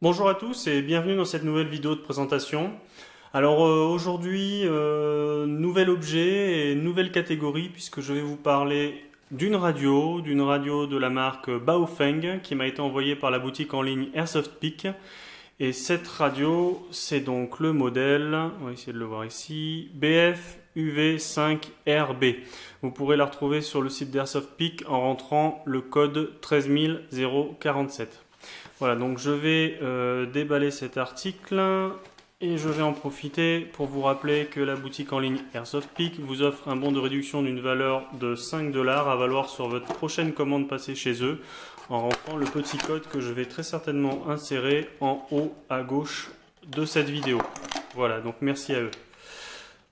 Bonjour à tous et bienvenue dans cette nouvelle vidéo de présentation. Alors aujourd'hui, nouvel objet et nouvelle catégorie puisque je vais vous parler d'une radio de la marque Baofeng qui m'a été envoyée par la boutique en ligne Airsoft Peak. Et cette radio, c'est donc le modèle, on va essayer de le voir ici, BF UV5RB. Vous pourrez la retrouver sur le site d'Airsoft Peak en rentrant le code 13047. Voilà, donc je vais déballer cet article et je vais en profiter pour vous rappeler que la boutique en ligne Airsoft Peak vous offre un bon de réduction d'une valeur de 5 $ à valoir sur votre prochaine commande passée chez eux en rentrant le petit code que je vais très certainement insérer en haut à gauche de cette vidéo. Voilà, donc merci à eux.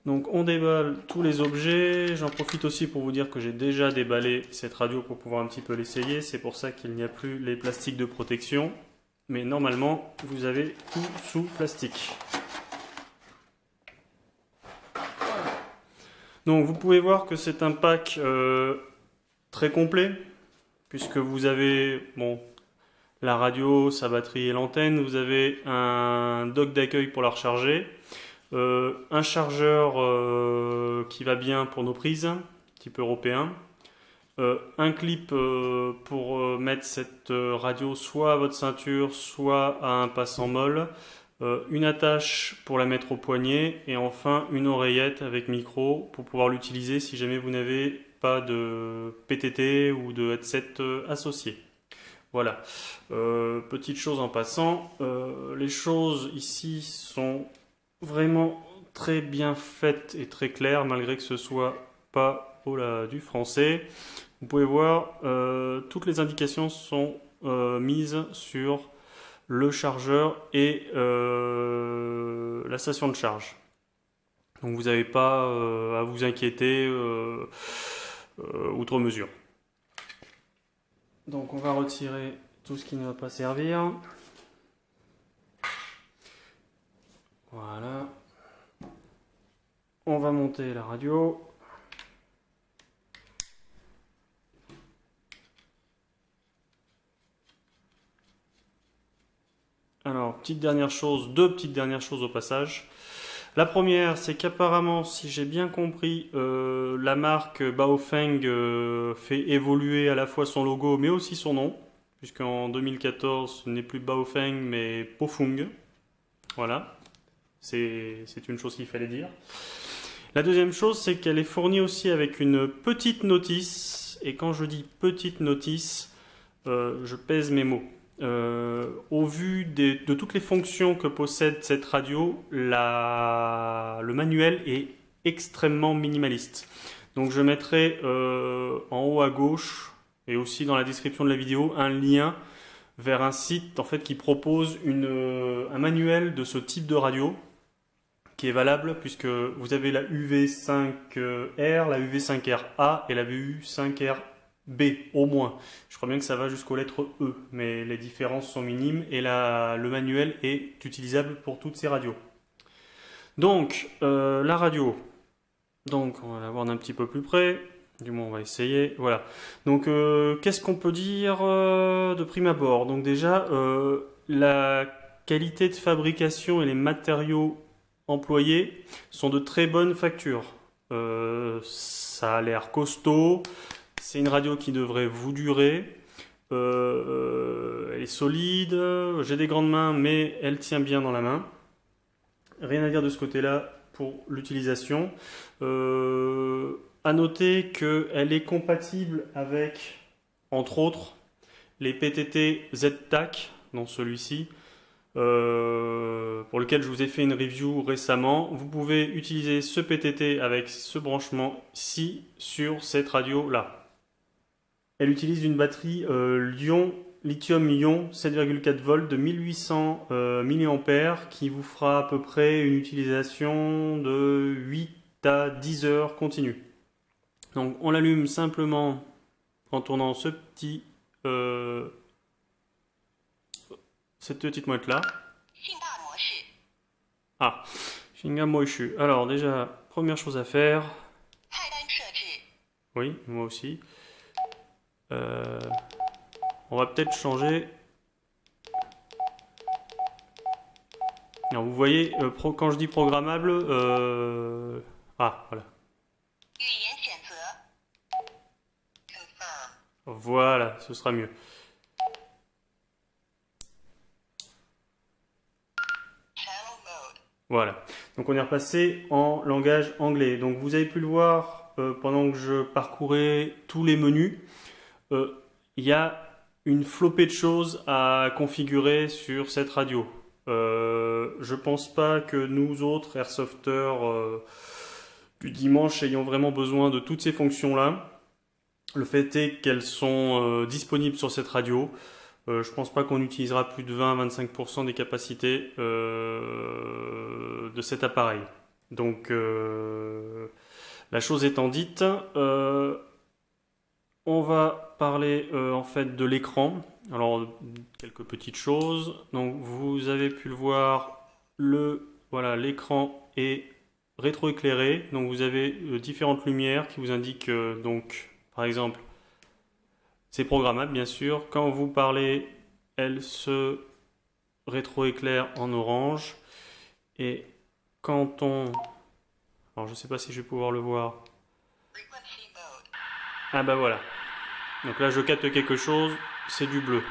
Donc on déballe tous les objets, j'en profite aussi pour vous dire que j'ai déjà déballé cette radio pour pouvoir un petit peu l'essayer, c'est pour ça qu'il n'y a plus les plastiques de protection, mais normalement vous avez tout sous plastique. Donc vous pouvez voir que c'est un pack très complet, puisque vous avez la radio, sa batterie et l'antenne, vous avez un dock d'accueil pour la recharger, un chargeur qui va bien pour nos prises, type européen, un clip pour mettre cette radio soit à votre ceinture, soit à un passant molle, une attache pour la mettre au poignet et enfin une oreillette avec micro pour pouvoir l'utiliser si jamais vous n'avez pas de PTT ou de headset associé. Voilà, petite chose en passant, les choses ici sont vraiment très bien faites et très claires malgré que ce soit pas du français. Vous pouvez voir, toutes les indications sont mises sur le chargeur et la station de charge. Donc vous n'avez pas à vous inquiéter outre mesure. Donc on va retirer tout ce qui ne va pas servir. Voilà. On va monter la radio. Alors, deux petites dernières choses au passage. La première, c'est qu'apparemment, si j'ai bien compris, la marque Baofeng fait évoluer à la fois son logo mais aussi son nom, puisqu'en 2014, ce n'est plus Baofeng mais Pofung. Voilà, c'est une chose qu'il fallait dire. La deuxième chose, c'est qu'elle est fournie aussi avec une petite notice, et quand je dis petite notice, je pèse mes mots. Au vu de toutes les fonctions que possède cette radio, le manuel est extrêmement minimaliste. Donc je mettrai en haut à gauche et aussi dans la description de la vidéo un lien vers un site en fait, qui propose un manuel de ce type de radio qui est valable puisque vous avez la UV5R, la UV5RA et la UV5RB au moins. Je crois bien que ça va jusqu'aux lettres E, mais les différences sont minimes et le manuel est utilisable pour toutes ces radios. Donc, la radio, donc on va la voir d'un petit peu plus près, du moins on va essayer, voilà. Donc, qu'est-ce qu'on peut dire de prime abord? Donc déjà, la qualité de fabrication et les matériaux employés sont de très bonne facture. Ça a l'air costaud, c'est une radio qui devrait vous durer, elle est solide, j'ai des grandes mains mais elle tient bien dans la main. Rien à dire de ce côté-là pour l'utilisation. À noter qu'elle est compatible avec, entre autres, les PTT Z-Tac, dont celui-ci, pour lequel je vous ai fait une review récemment. Vous pouvez utiliser ce PTT avec ce branchement-ci sur cette radio-là. Elle utilise une batterie lithium-ion 7,4 volts de 1800 mAh qui vous fera à peu près une utilisation de 8 à 10 heures continues. Donc on l'allume simplement en tournant cette petite mouette là. Ah, Shinga Moishu. Alors déjà, première chose à faire. Oui, moi aussi. On va peut-être changer Alors vous voyez, quand je dis programmable, ah voilà. Voilà, ce sera mieux. Voilà. Donc on est repassé en langage anglais. Donc vous avez pu le voir pendant que je parcourais tous les menus. Il y a une flopée de choses à configurer sur cette radio. Je pense pas que nous autres airsofters du dimanche ayons vraiment besoin de toutes ces fonctions-là. Le fait est qu'elles sont disponibles sur cette radio. Je pense pas qu'on utilisera plus de 20-25% des capacités de cet appareil. Donc la chose étant dite, on va parler en fait de l'écran. Alors quelques petites choses. Donc vous avez pu le voir, voilà, l'écran est rétroéclairé. Donc vous avez différentes lumières qui vous indiquent donc par exemple c'est programmable bien sûr. Quand vous parlez, elle se rétroéclaire en orange. Et quand on... Alors je ne sais pas si je vais pouvoir le voir. Ah bah voilà. Donc là je capte quelque chose, c'est du bleu.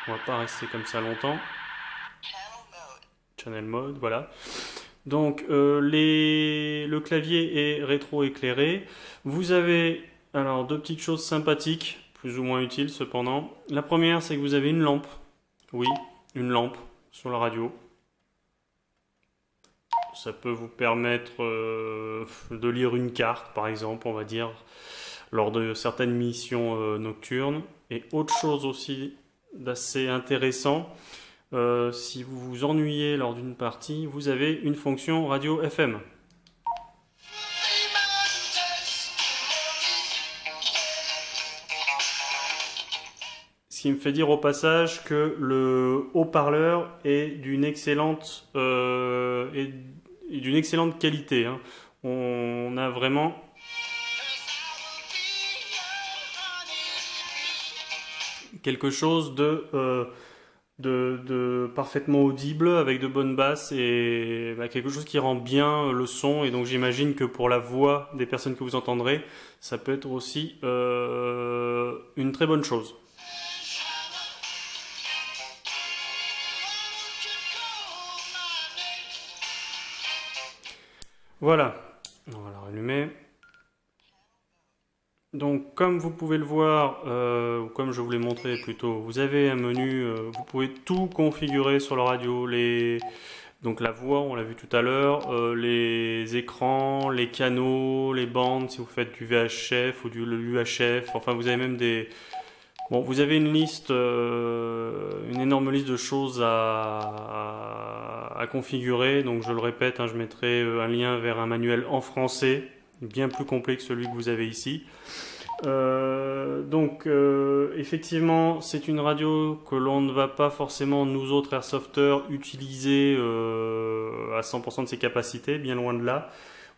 On va pas rester comme ça longtemps. Channel mode, voilà. Donc le clavier est rétroéclairé. Vous avez alors deux petites choses sympathiques, plus ou moins utiles cependant. La première, c'est que vous avez une lampe. Oui, une lampe sur la radio. Ça peut vous permettre de lire une carte, par exemple, on va dire, lors de certaines missions nocturnes. Et autre chose aussi d'assez intéressant, si vous vous ennuyez lors d'une partie, vous avez une fonction radio FM. Ce qui me fait dire au passage que le haut-parleur est d'une excellente qualité, hein. On a vraiment quelque chose de parfaitement audible avec de bonnes basses et quelque chose qui rend bien le son. Et donc j'imagine que pour la voix des personnes que vous entendrez, ça peut être aussi une très bonne chose. Voilà, on va la rallumer. Donc comme vous pouvez le voir, ou comme je vous l'ai montré plutôt, vous avez un menu, vous pouvez tout configurer sur la radio, donc la voix, on l'a vu tout à l'heure, les écrans, les canaux, les bandes, si vous faites du VHF ou du UHF, enfin vous avez même des... Bon, vous avez une liste, une énorme liste de choses à configurer, donc je le répète, hein, je mettrai un lien vers un manuel en français, bien plus complet que celui que vous avez ici. Effectivement, c'est une radio que l'on ne va pas forcément, nous autres airsofters, utiliser à 100% de ses capacités, bien loin de là.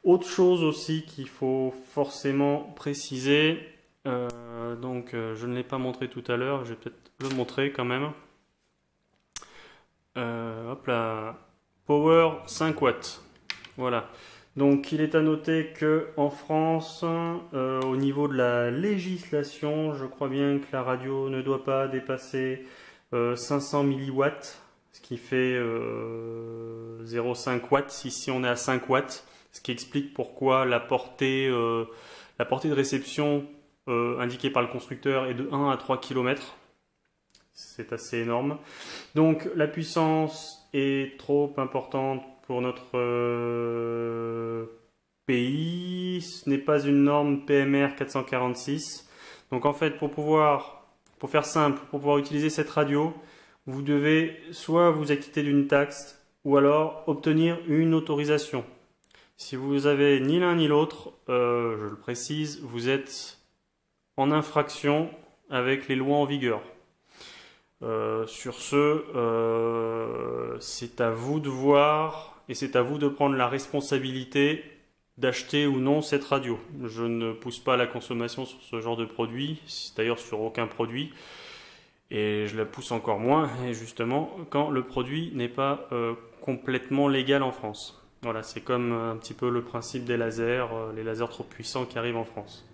Autre chose aussi qu'il faut forcément préciser, je ne l'ai pas montré tout à l'heure, je vais peut-être le montrer quand même. Hop là, Power 5 watts. Voilà. Donc il est à noter que en France, au niveau de la législation, je crois bien que la radio ne doit pas dépasser 500 milliwatts, ce qui fait 0,5 watts. Ici on est à 5 watts, ce qui explique pourquoi la portée de réception indiquée par le constructeur est de 1 à 3 km. C'est assez énorme. Donc la puissance est trop importante pour notre pays. Ce n'est pas une norme PMR 446. Donc en fait, pour faire simple, pour pouvoir utiliser cette radio, vous devez soit vous acquitter d'une taxe ou alors obtenir une autorisation. Si vous avez ni l'un ni l'autre, je le précise, vous êtes en infraction avec les lois en vigueur. Sur ce, c'est à vous de voir et c'est à vous de prendre la responsabilité d'acheter ou non cette radio. Je ne pousse pas à la consommation sur ce genre de produit, d'ailleurs sur aucun produit. Et je la pousse encore moins, et justement, quand le produit n'est pas complètement légal en France. Voilà, c'est comme un petit peu le principe des lasers, les lasers trop puissants qui arrivent en France.